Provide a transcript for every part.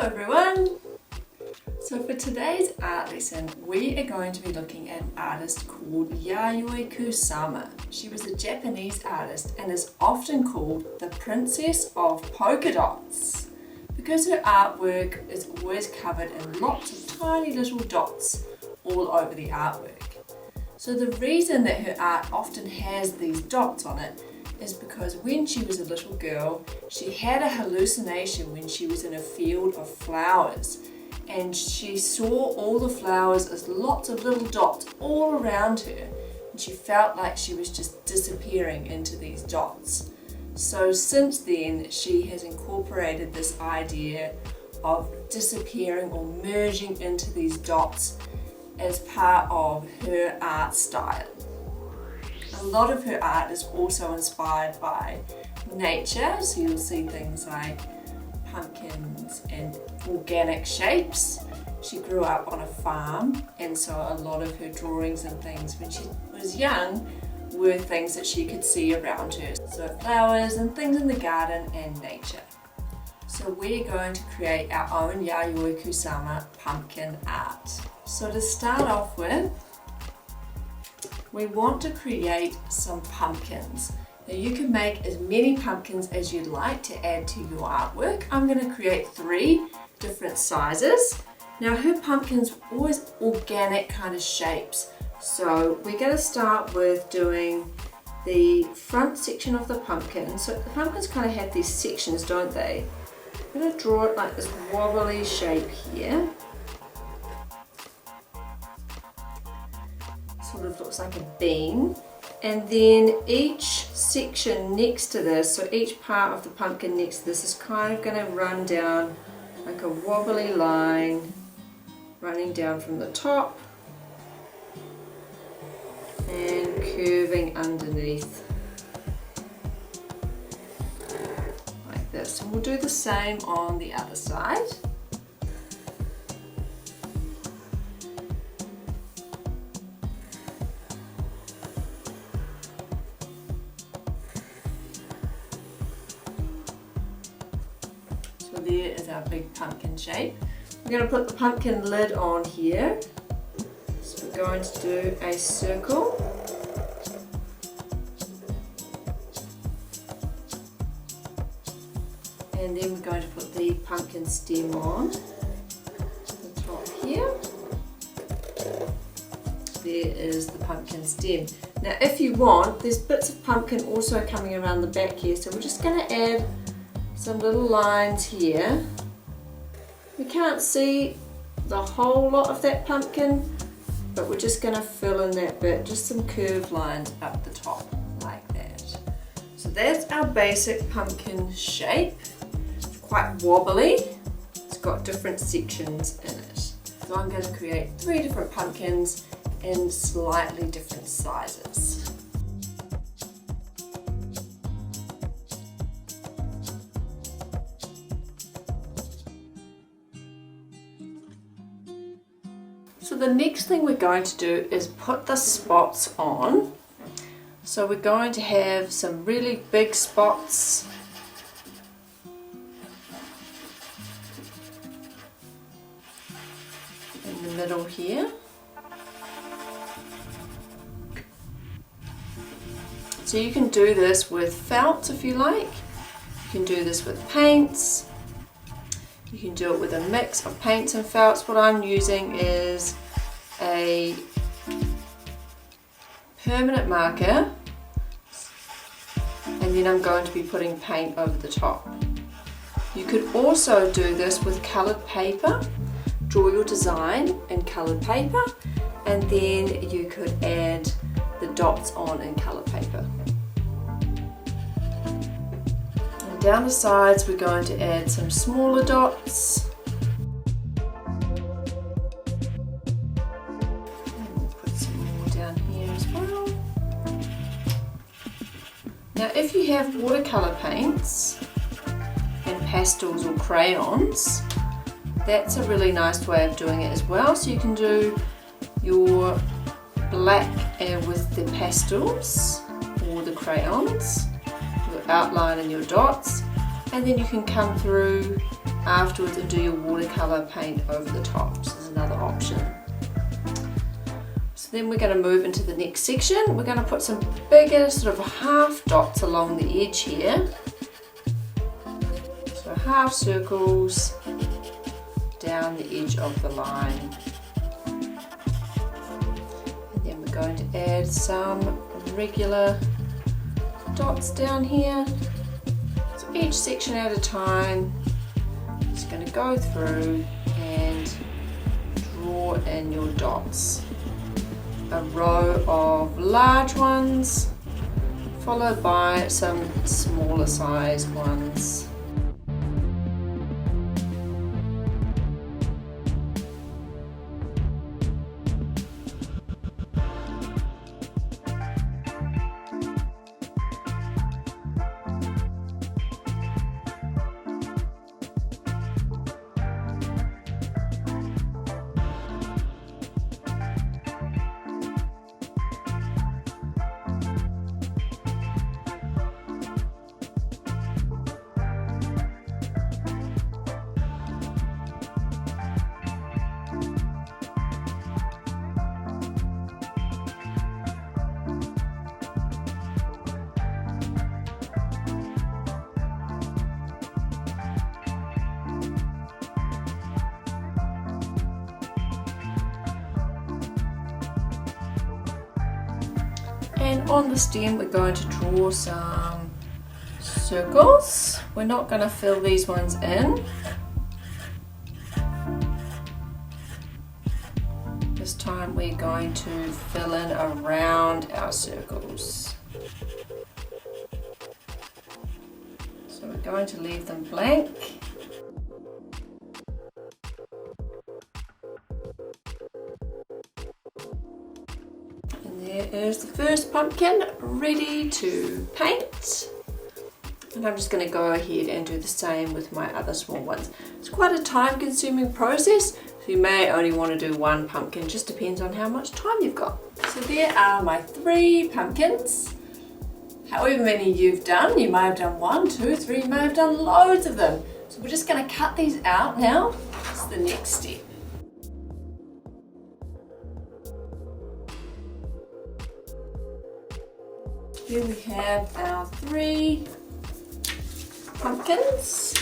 everyone! So for today's art lesson, we are going to be looking at an artist called Yayoi Kusama. She was a Japanese artist and is often called the Princess of Polka Dots because her artwork is always covered in lots of tiny little dots all over the artwork. So the reason that her art often has these dots on it is because when she was a little girl, she had a hallucination when she was in a field of flowers, and she saw all the flowers as lots of little dots all around her, and she felt like she was just disappearing into these dots. So since then, she has incorporated this idea of disappearing or merging into these dots as part of her art style. A lot of her art is also inspired by nature, so you'll see things like pumpkins and organic shapes. She grew up on a farm, and so a lot of her drawings and things when she was young were things that she could see around her. So flowers and things in the garden and nature. So we're going to create our own Yayoi Kusama pumpkin art. So to start off with, we want to create some pumpkins. Now you can make as many pumpkins as you'd like to add to your artwork. I'm going to create 3 different sizes. Now her pumpkins are always organic kind of shapes. So we're going to start with doing the front section of the pumpkin. So the pumpkins kind of have these sections, don't they? I'm going to draw it like this wobbly shape here. Sort of looks like a bean, and then each section next to this, so each part of the pumpkin next to this is kind of going to run down like a wobbly line running down from the top and curving underneath like this. And we'll do the same on the other side. There is our big pumpkin shape. We're going to put the pumpkin lid on here. So we're going to do a circle. And then we're going to put the pumpkin stem on the top here. There is the pumpkin stem. Now if you want, there's bits of pumpkin also coming around the back here, so we're just going to add some little lines here. We can't see the whole lot of that pumpkin, but we're just going to fill in that bit, just some curved lines up the top like that. So that's our basic pumpkin shape. It's quite wobbly. It's got different sections in it. So I'm going to create 3 different pumpkins in slightly different sizes. So the next thing we're going to do is put the spots on. So we're going to have some really big spots in the middle here. So you can do this with felt if you like. You can do this with paints. You can do it with a mix of paints and felts. What I'm using is a permanent marker, and then I'm going to be putting paint over the top. You could also do this with coloured paper. Draw your design in coloured paper, and then you could add the dots on in coloured paper. Down the sides we're going to add some smaller dots. And we'll put some more down here as well. Now if you have watercolour paints and pastels or crayons, that's a really nice way of doing it as well. So you can do your black with the pastels or the crayons, your outline and your dots, and then you can come through afterwards and do your watercolour paint over the top. This is another option. So then we're going to move into the next section. We're going to put some bigger sort of half dots along the edge here. So half circles down the edge of the line. And then we're going to add some regular dots down here. So each section at a time. Just going to go through and draw in your dots. A row of large ones followed by some smaller sized ones. And on the stem we're going to draw some circles. We're not going to fill these ones in. This time we're going to fill in around our circles. So we're going to leave them blank. There is the first pumpkin ready to paint, and I'm just going to go ahead and do the same with my other small ones. It's quite a time consuming process, so you may only want to do one pumpkin, just depends on how much time you've got. So there are my 3 pumpkins. However many you've done, you may have done 1, 2, 3, you may have done loads of them. So we're just going to cut these out now. It's the next step. Here we have our 3 pumpkins,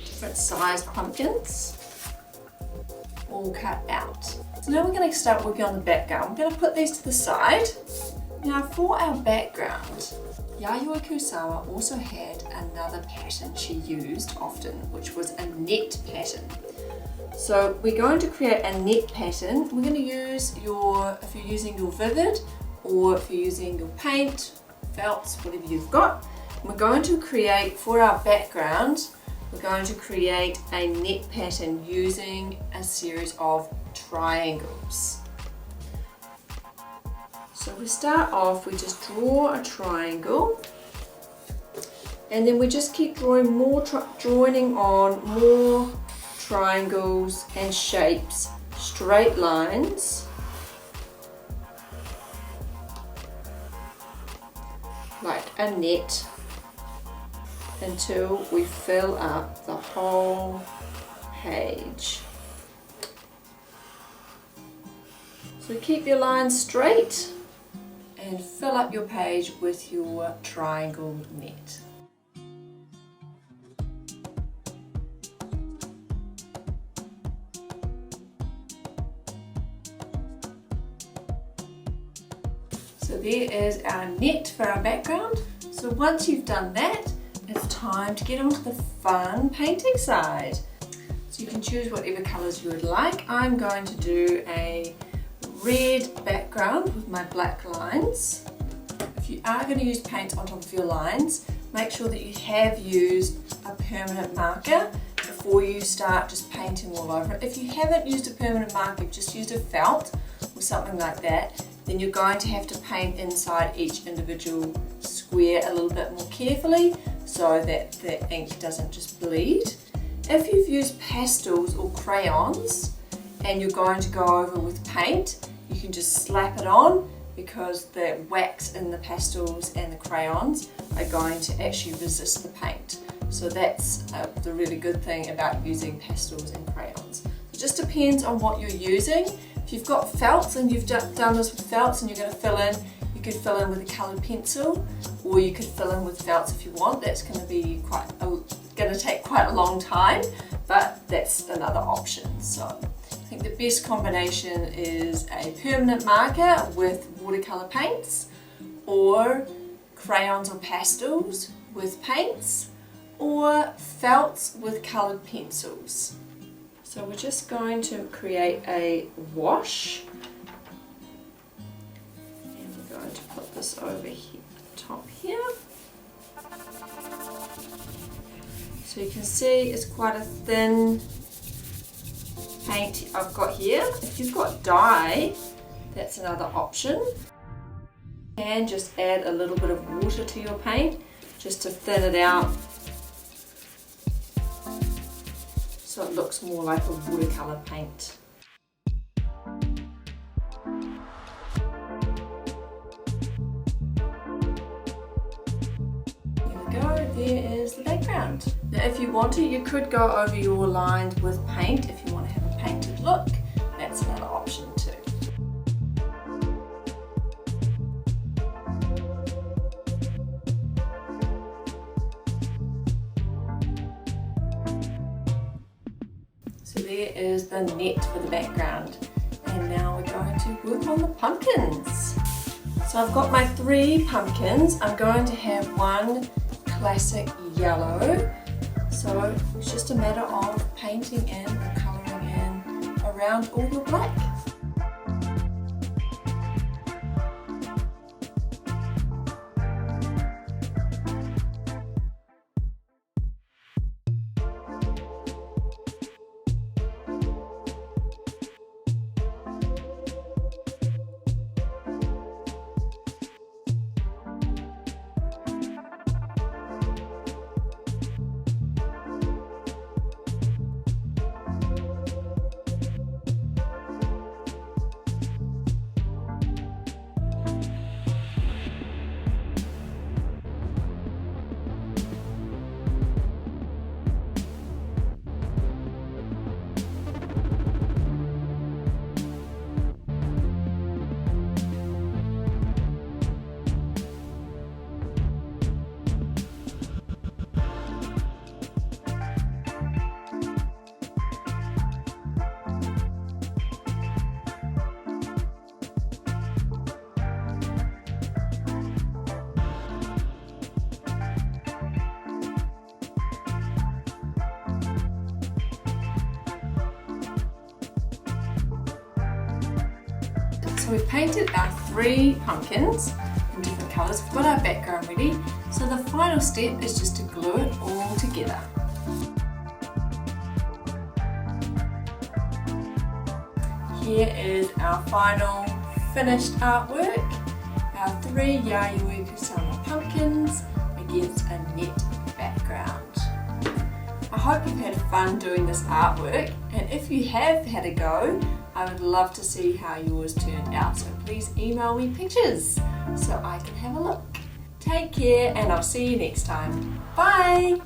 different sized pumpkins, all cut out. So now we're going to start working on the background. I'm going to put these to the side. Now for our background, Yayoi Kusama also had another pattern she used often, which was a net pattern. So we're going to create a net pattern. We're going to use if you're using your Vivid, or if you're using your paint, felts, whatever you've got. We're going to create, for our background, we're going to create a net pattern using a series of triangles. So we start off, we just draw a triangle, and then we just keep drawing joining on more triangles and shapes, straight lines, like a net, until we fill up the whole page. So keep your lines straight and fill up your page with your triangle net. So there is our net for our background. So once you've done that, it's time to get onto the fun painting side. So you can choose whatever colours you would like. I'm going to do a red background with my black lines. If you are going to use paint on top of your lines, make sure that you have used a permanent marker before you start just painting all over it. If you haven't used a permanent marker, you've just used a felt or something like that, then you're going to have to paint inside each individual square a little bit more carefully so that the ink doesn't just bleed. If you've used pastels or crayons and you're going to go over with paint, you can just slap it on, because the wax in the pastels and the crayons are going to actually resist the paint. So that's the really good thing about using pastels and crayons. It just depends on what you're using. If you've got felts and you've done this with felts and you're going to fill in, you could fill in with a coloured pencil, or you could fill in with felts if you want. That's going to be going to take quite a long time, but that's another option. So I think the best combination is a permanent marker with watercolour paints, or crayons or pastels with paints, or felts with coloured pencils. So we're just going to create a wash, and we're going to put this over here, top here. So you can see it's quite a thin paint I've got here. If you've got dye, that's another option. And just add a little bit of water to your paint just to thin it out so it looks more like a watercolour paint. There we go, there is the background. Now if you want to, you could go over your lines with paint if you want to have a painted look. That's another option too. So there is the net for the background, and now we're going to work on the pumpkins. So I've got my 3 pumpkins. I'm going to have one classic yellow, so it's just a matter of painting in or colouring in around all your black. So we've painted our 3 pumpkins in different colours. We've got our background ready. So the final step is just to glue it all together. Here is our final finished artwork. Our 3 Yayoi Kusama pumpkins against a net background. I hope you've had fun doing this artwork, and if you have had a go, I would love to see how yours turned out, so please email me pictures so I can have a look. Take care, and I'll see you next time. Bye!